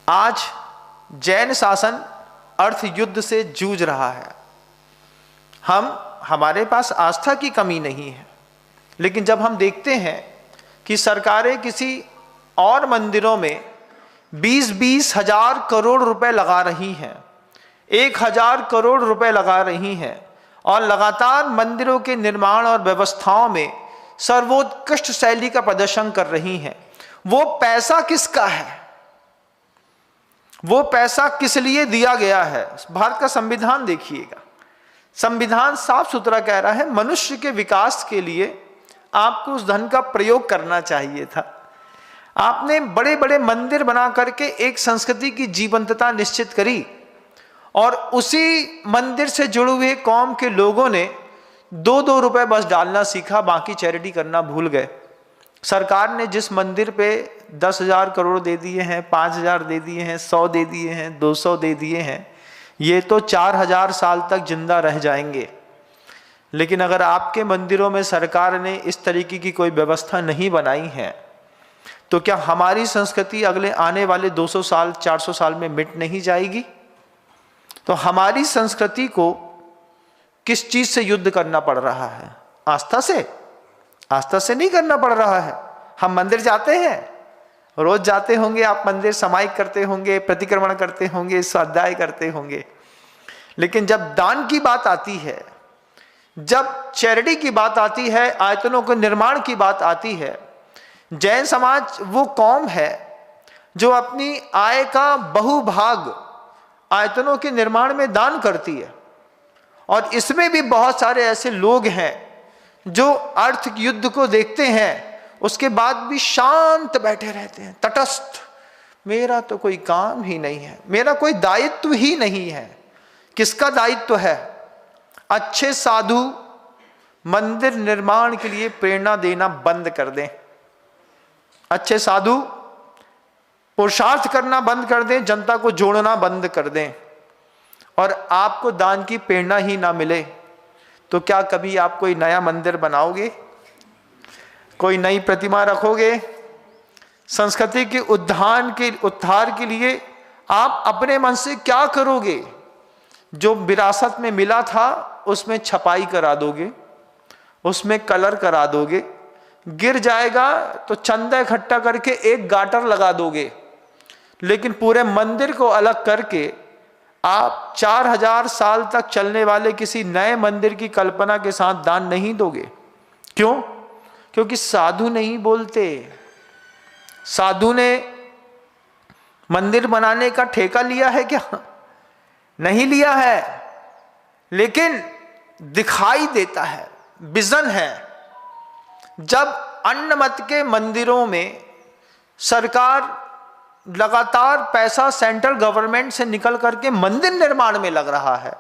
आज जैन शासन अर्थ युद्ध से जूझ रहा है। हमारे पास आस्था की कमी नहीं है, लेकिन जब हम देखते हैं कि सरकारें किसी और मंदिरों में 20-20 हजार करोड़ रुपए लगा रही हैं, 1000 करोड़ रुपए लगा रही हैं और लगातार मंदिरों के निर्माण और व्यवस्थाओं में सर्वोत्कृष्ट शैली का प्रदर्शन कर रही हैं, वो पैसा किसका है? वो पैसा किस लिए दिया गया है? भारत का संविधान देखिएगा, संविधान साफ सुथरा कह रहा है मनुष्य के विकास के लिए आपको उस धन का प्रयोग करना चाहिए था। आपने बड़े बड़े मंदिर बना करके एक संस्कृति की जीवंतता निश्चित करी और उसी मंदिर से जुड़े हुए कौम के लोगों ने 2-2 रुपए बस डालना सीखा, बाकी चैरिटी करना भूल गए। सरकार ने जिस मंदिर पे 10,000 करोड़ दे दिए हैं, 5,000 दे दिए हैं, 100 दे दिए हैं, 200 दे दिए हैं, ये तो 4,000 साल तक जिंदा रह जाएंगे। लेकिन अगर आपके मंदिरों में सरकार ने इस तरीके की कोई व्यवस्था नहीं बनाई है, तो क्या हमारी संस्कृति अगले आने वाले 200 साल 400 साल में मिट नहीं जाएगी? तो हमारी संस्कृति को किस चीज से युद्ध करना पड़ रहा है? आस्था से? आस्था से नहीं करना पड़ रहा है। हम मंदिर जाते हैं, रोज जाते होंगे, आप मंदिर समाहित करते होंगे, प्रतिक्रमण करते होंगे, स्वाध्याय करते होंगे, लेकिन जब दान की बात आती है, जब चैरिटी की बात आती है, आयतनों के निर्माण की बात आती है, जैन समाज वो कौम है जो अपनी आय का बहुभाग आयतनों के निर्माण में दान करती है। और इसमें भी बहुत सारे ऐसे लोग हैं जो अर्थ युद्ध को देखते हैं, उसके बाद भी शांत बैठे रहते हैं, तटस्थ। मेरा तो कोई काम ही नहीं है, मेरा कोई दायित्व ही नहीं है। किसका दायित्व है? अच्छे साधु मंदिर निर्माण के लिए प्रेरणा देना बंद कर दें, अच्छे साधु पुरुषार्थ करना बंद कर दें, जनता को जोड़ना बंद कर दें, और आपको दान की प्रेरणा ही ना मिले, तो क्या कभी आप कोई नया मंदिर बनाओगे? कोई नई प्रतिमा रखोगे? संस्कृति के उद्धार के लिए आप अपने मन से क्या करोगे? जो विरासत में मिला था उसमें छपाई करा दोगे, उसमें कलर करा दोगे, गिर जाएगा तो चंदा इकट्ठा करके एक गाटर लगा दोगे, लेकिन पूरे मंदिर को अलग करके आप 4,000 साल तक चलने वाले किसी नए मंदिर की कल्पना के साथ दान नहीं दोगे। क्यों? क्योंकि साधु नहीं बोलते। साधु ने मंदिर बनाने का ठेका लिया है क्या? नहीं लिया है, लेकिन दिखाई देता है, विजन है। जब अन्य मत के मंदिरों में सरकार लगातार पैसा सेंट्रल गवर्नमेंट से निकल करके मंदिर निर्माण में लग रहा है,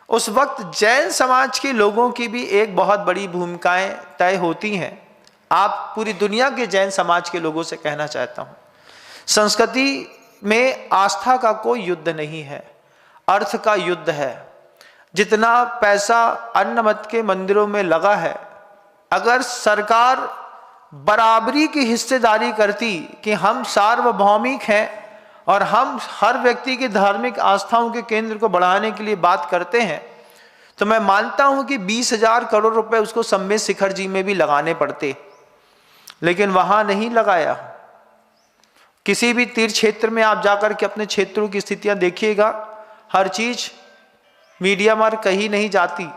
उस वक्त जैन समाज के लोगों की भी एक बहुत बड़ी भूमिकाएं तय होती हैं। आप पूरी दुनिया के जैन समाज के लोगों से कहना चाहता हूं, संस्कृति में आस्था का कोई युद्ध नहीं है, अर्थ का युद्ध है। जितना पैसा अन्य मत के मंदिरों में लगा है, अगर सरकार बराबरी की हिस्सेदारी करती कि हम सार्वभौमिक हैं और हम हर व्यक्ति की धार्मिक आस्थाओं के केंद्र को बढ़ाने के लिए बात करते हैं, तो मैं मानता हूं कि 20,000 करोड़ रुपए उसको सम्मेद शिखर जी में भी लगाने पड़ते, लेकिन वहां नहीं लगाया। किसी भी तीर्थ क्षेत्र में आप जाकर के अपने क्षेत्रों की स्थितियां देखिएगा, हर चीज मीडिया में कही नहीं जाती,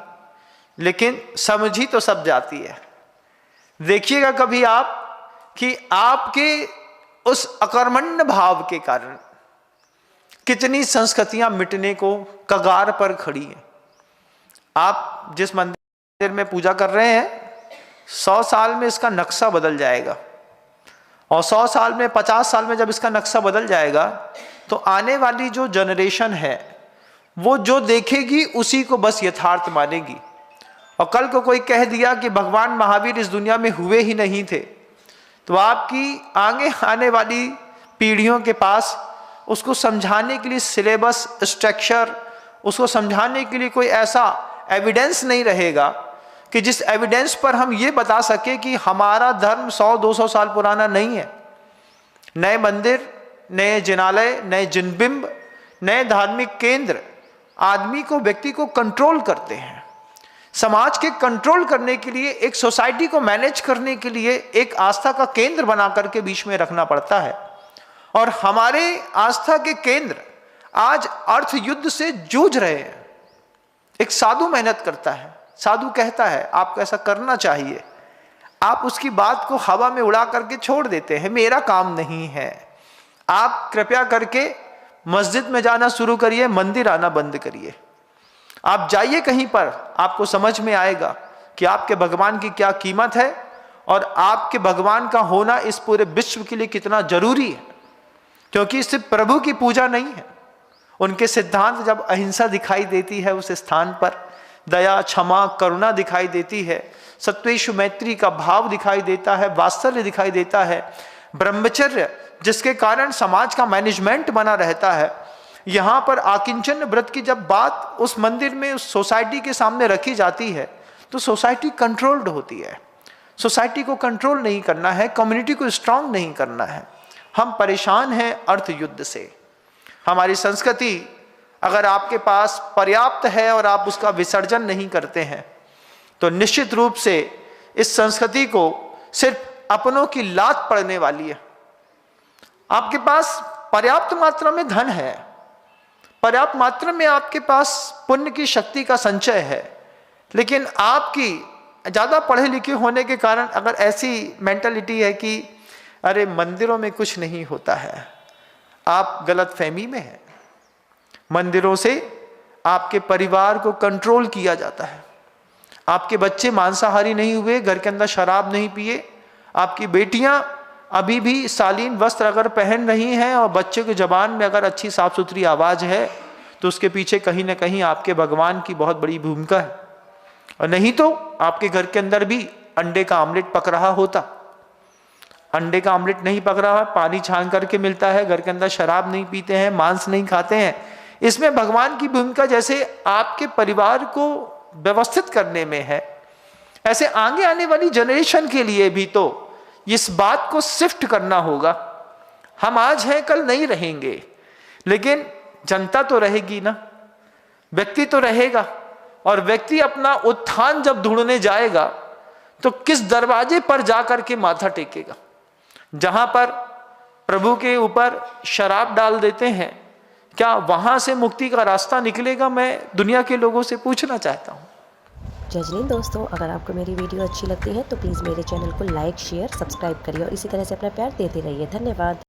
लेकिन समझी तो सब जाती है। देखिएगा कभी आप कि आपके उस अकर्मण्य भाव के कारण कितनी संस्कृतियां मिटने को कगार पर खड़ी हैं। आप जिस मंदिर में पूजा कर रहे हैं, 100 साल में इसका नक्शा बदल जाएगा, और 100 साल में 50 साल में जब इसका नक्शा बदल जाएगा, तो आने वाली जो जनरेशन है वो जो देखेगी उसी को बस यथार्थ मानेगी। और कल को कोई कह दिया कि भगवान महावीर इस दुनिया में हुए ही नहीं थे, तो आपकी आगे आने वाली पीढ़ियों के पास उसको समझाने के लिए सिलेबस, स्ट्रक्चर, उसको समझाने के लिए कोई ऐसा एविडेंस नहीं रहेगा कि जिस एविडेंस पर हम ये बता सके कि हमारा धर्म 100-200 साल पुराना नहीं है। नए मंदिर नए जिनालय, नए जिनबिंब, नए धार्मिक केंद्र आदमी को, व्यक्ति को कंट्रोल करते हैं। समाज के कंट्रोल करने के लिए, एक सोसाइटी को मैनेज करने के लिए एक आस्था का केंद्र बना करके बीच में रखना पड़ता है। और हमारे आस्था के केंद्र आज अर्थ युद्ध से जूझ रहे हैं। एक साधु मेहनत करता है, साधु कहता है आपको ऐसा करना चाहिए, आप उसकी बात को हवा में उड़ा करके छोड़ देते हैं, मेरा काम नहीं है, आप कृपया करके मस्जिद में जाना शुरू करिए, मंदिर आना बंद करिए। आप जाइए कहीं पर, आपको समझ में आएगा कि आपके भगवान की क्या कीमत है और आपके भगवान का होना इस पूरे विश्व के लिए कितना जरूरी है। क्योंकि सिर्फ प्रभु की पूजा नहीं है, उनके सिद्धांत जब अहिंसा दिखाई देती है उस स्थान पर, दया, क्षमा, करुणा दिखाई देती है, सत्वेषु मैत्री का भाव दिखाई देता है, वात्सल्य दिखाई देता है, ब्रह्मचर्य जिसके कारण समाज का मैनेजमेंट बना रहता है। यहाँ पर आकिंचन व्रत की जब बात उस मंदिर में, उस सोसाइटी के सामने रखी जाती है तो सोसाइटी कंट्रोल्ड होती है। सोसाइटी को कंट्रोल नहीं करना है, कम्युनिटी को स्ट्रांग नहीं करना है। हम परेशान हैं अर्थ युद्ध से। हमारी संस्कृति अगर आपके पास पर्याप्त है और आप उसका विसर्जन नहीं करते हैं तो निश्चित रूप से इस संस्कृति को सिर्फ अपनों की लात पड़ने वाली है। आपके पास पर्याप्त मात्रा में धन है, पर्याप्त मात्रा में आपके पास पुण्य की शक्ति का संचय है, लेकिन आपकी ज़्यादा पढ़े लिखे होने के कारण अगर ऐसी मेंटालिटी है कि अरे मंदिरों में कुछ नहीं होता है, आप गलत फहमी में हैं। मंदिरों से आपके परिवार को कंट्रोल किया जाता है। आपके बच्चे मांसाहारी नहीं हुए, घर के अंदर शराब नहीं पिए, आपकी बेटियां अभी भी शालीन वस्त्र अगर पहन रही हैं और बच्चे के जबान में अगर अच्छी साफ सुथरी आवाज़ है तो उसके पीछे कहीं ना कहीं आपके भगवान की बहुत बड़ी भूमिका है। और नहीं तो आपके घर के अंदर भी अंडे का आमलेट पक रहा होता। अंडे का आमलेट नहीं पक रहा है, पानी छान करके मिलता है, घर के अंदर शराब नहीं पीते हैं, मांस नहीं खाते हैं। इसमें भगवान की भूमिका जैसे आपके परिवार को व्यवस्थित करने में है, ऐसे आगे आने वाली जनरेशन के लिए भी तो इस बात को शिफ्ट करना होगा। हम आज हैं कल नहीं रहेंगे, लेकिन जनता तो रहेगी ना, व्यक्ति तो रहेगा। और व्यक्ति अपना उत्थान जब ढूंढने जाएगा तो किस दरवाजे पर जाकर के माथा टेकेगा? जहां पर प्रभु के ऊपर शराब डाल देते हैं, क्या वहां से मुक्ति का रास्ता निकलेगा? मैं दुनिया के लोगों से पूछना चाहता हूं। जय हिंद दोस्तों, अगर आपको मेरी वीडियो अच्छी लगती है तो प्लीज़ मेरे चैनल को लाइक, शेयर, सब्सक्राइब करिए और इसी तरह से अपना प्यार देते रहिए। धन्यवाद।